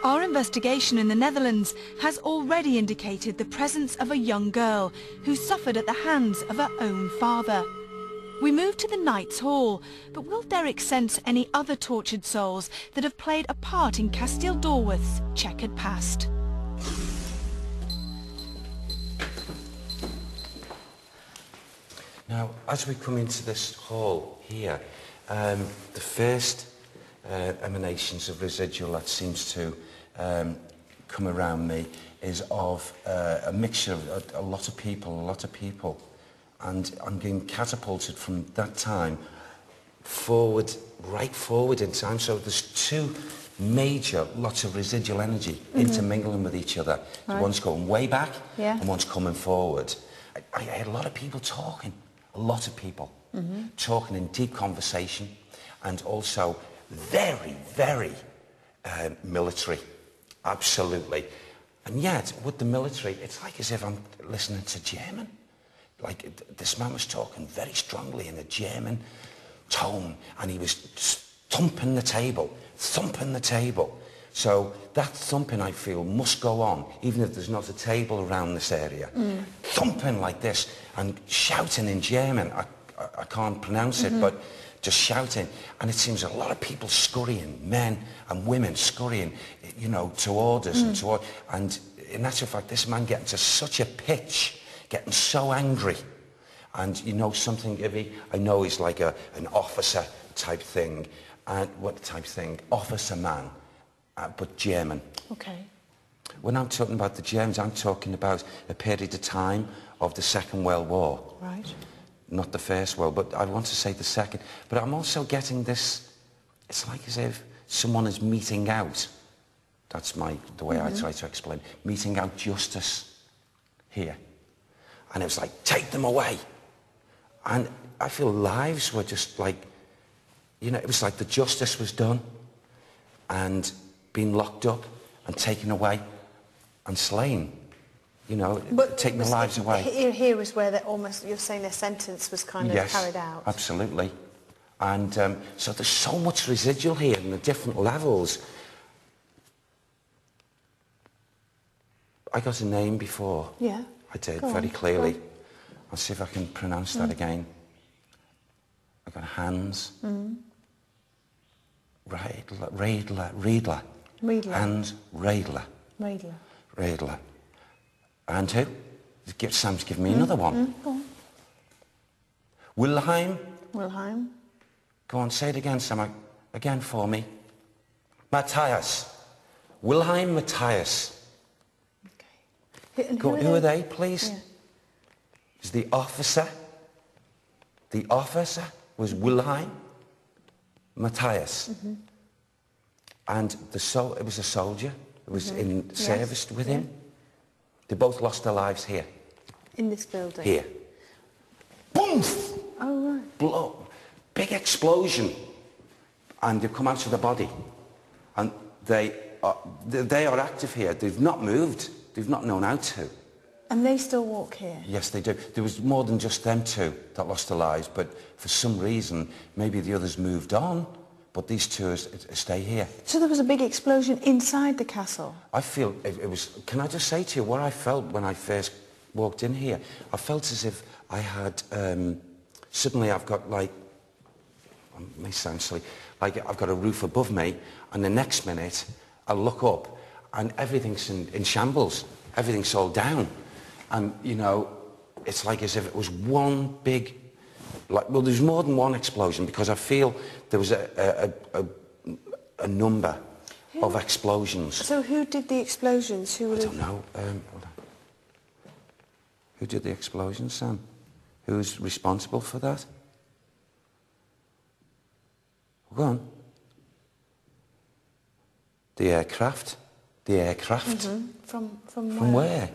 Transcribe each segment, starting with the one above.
Our investigation in the Netherlands has already indicated the presence of a young girl who suffered at the hands of her own father. We move to the Knights Hall, but will Derek sense any other tortured souls that have played a part in Kasteel Doorwerth's checkered past? Now, as we come into this hall here, the first emanations of residual that seems to come around me is of a mixture of a lot of people, and I'm being catapulted from that time forward, right forward in time. So there's two major lots of residual energy intermingling with each other. So one's going way back and one's coming forward. I had a lot of people talking, talking in deep conversation, and also very, very military, absolutely. And yet, with the military, it's like as if I'm listening to German. Like, this man was talking very strongly in a German tone, and he was thumping the table. So that thumping, I feel, must go on, even if there's not a table around this area. Thumping like this, and shouting in German. I can't pronounce it, but just shouting. And it seems a lot of people scurrying, men and women scurrying, you know, to orders and to orders. And in actual fact, this man getting to such a pitch, getting so angry. And you know something, Ivy? I know he's like an officer type thing. And what type thing? Officer man, but German. Okay. When I'm talking about the Germans, I'm talking about a period of time of the Second World War. Right. Not the First World, but I want to say the Second. But I'm also getting this, it's like as if someone is meting out. That's the way I try to explain. Meting out justice here. And it was like, take them away. And I feel lives were just like, you know, it was like the justice was done and being locked up and taken away and slain. You know, taking their lives away. Here was where almost, you're saying their sentence was kind of carried out. Yes, absolutely. And so there's so much residual here in the different levels. I got a name before. Yeah. I did, very clearly. I'll see if I can pronounce that again. I got Hans. Riedler. Hans Riedler. Riedler. And who? Sam's given me another one. Go on. Wilhelm. Go on, say it again, Sam. Again for me. Matthias. Wilhelm Matthias. Okay. Who are they, please? Yeah. Is the officer. The officer was Wilhelm Matthias. And it was a soldier who was in service with him. They both lost their lives here. In this building? Here. Boom! Oh, right. Blow. Big explosion. And they come out of the body. And they are active here. They've not moved. They've not known how to. And they still walk here? Yes, they do. There was more than just them two that lost their lives, but for some reason, maybe the others moved on, but these two stay here. So there was a big explosion inside the castle? I feel it was... Can I just say to you what I felt when I first walked in here? I felt as if I had... suddenly I've got like... It may sound silly. Like I've got a roof above me, and the next minute I look up and everything's in shambles. Everything's all down. And, you know, it's like as if it was one big... well, there's more than one explosion, because I feel there was a number of explosions. So who did the explosions? I don't know. Hold on. Who did the explosions, Sam? Who's responsible for that? Go on. The aircraft. From where?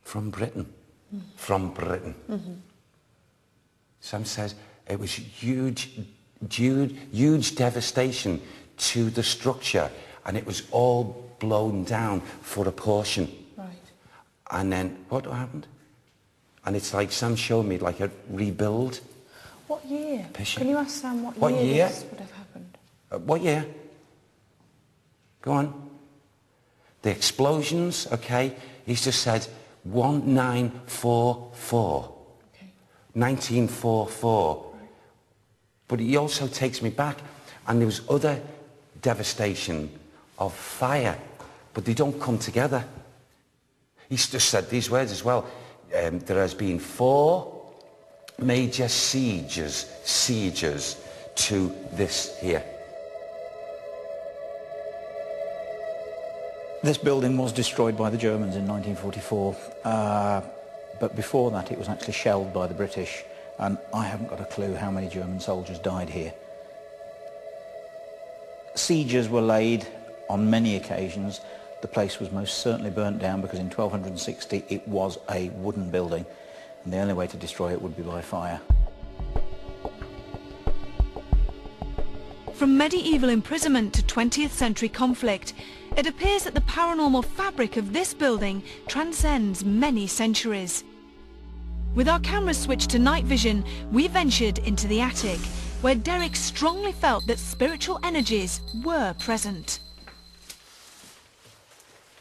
From Britain. From Britain. Sam says it was huge devastation to the structure, and it was all blown down for a portion. Right. And then what happened? And it's like Sam showed me like a rebuild. What year? Picture. Can you ask Sam what year this would have happened? What year? Go on. The explosions, okay, he's just said 1944. Okay. 1944. But he also takes me back, and there was other devastation of fire, but they don't come together. He's just said these words as well. There has been 4 major sieges to this here. This building was destroyed by the Germans in 1944, but before that it was actually shelled by the British, and I haven't got a clue how many German soldiers died here. Sieges were laid on many occasions. The place was most certainly burnt down because in 1260 it was a wooden building, and the only way to destroy it would be by fire. From medieval imprisonment to 20th century conflict, it appears that the paranormal fabric of this building transcends many centuries. With our cameras switched to night vision, we ventured into the attic, where Derek strongly felt that spiritual energies were present.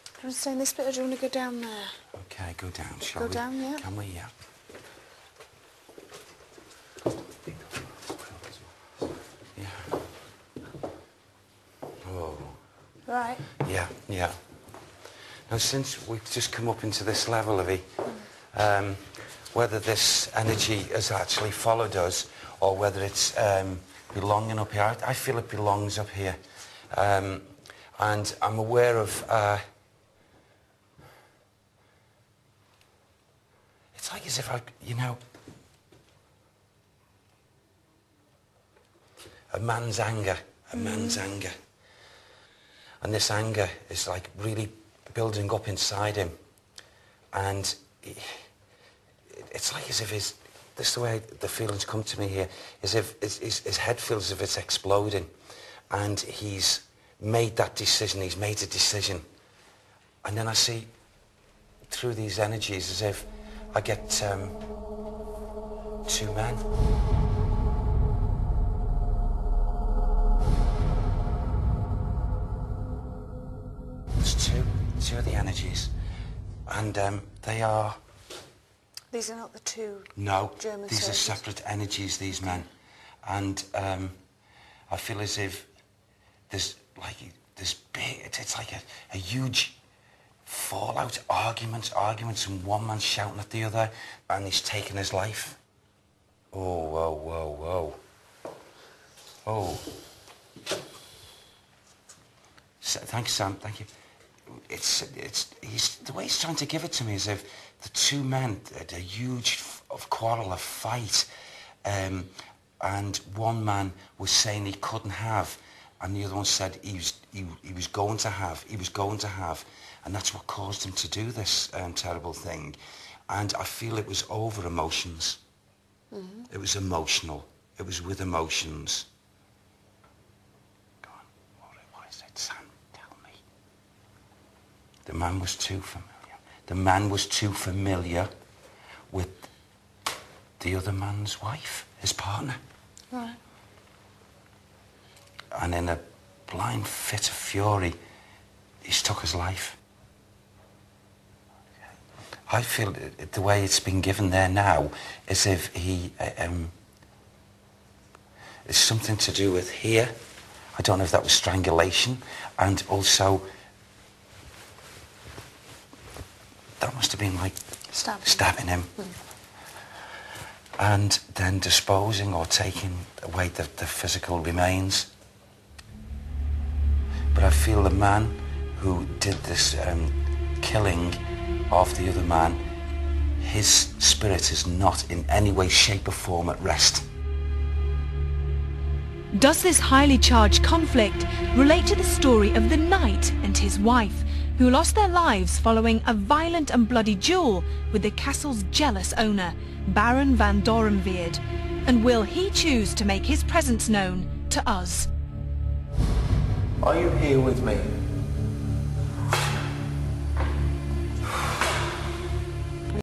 Do you want to stay in this bit, or do you want to go down there? Okay, go down, shall we? Go down, yeah. Can we, yeah. Right. Yeah, yeah. Now, since we've just come up into this level, Evie, whether this energy has actually followed us or whether it's belonging up here, I feel it belongs up here. And I'm aware of... it's like as if I, you know... a man's anger. And this anger is like really building up inside him, and it's like as if this is the way the feelings come to me here, as if his head feels as if it's exploding, and he's made that decision, he's made a decision, and then I see through these energies as if I get 2 men. Two of the energies, and they are... These are not the 2 No, German these soldiers. are separate energies, these men. And I feel as if there's like this big... It's like a huge fallout, arguments, and one man's shouting at the other, and he's taking his life. Oh, whoa. Oh. Thanks, Sam, thank you. The way he's trying to give it to me is if the 2 men had a huge quarrel, a fight, and one man was saying he couldn't have, and the other one said he was going to have, and that's what caused him to do this terrible thing. And I feel it was over emotions. Mm-hmm. It was emotional. It was with emotions. Go on, what is it, Sam? The man was too familiar. The man was too familiar with the other man's wife, his partner. Right. And in a blind fit of fury, he's took his life. I feel the way it's been given there now, as if he... it's something to do with here. I don't know if that was strangulation, and also... That must have been like stabbing him. Mm. And then disposing or taking away the physical remains. But I feel the man who did this killing of the other man, his spirit is not in any way, shape or form at rest. Does this highly charged conflict relate to the story of the knight and his wife, who lost their lives following a violent and bloody duel with the castle's jealous owner, Baron van Doorwerth? And will he choose to make his presence known to us? Are you here with me?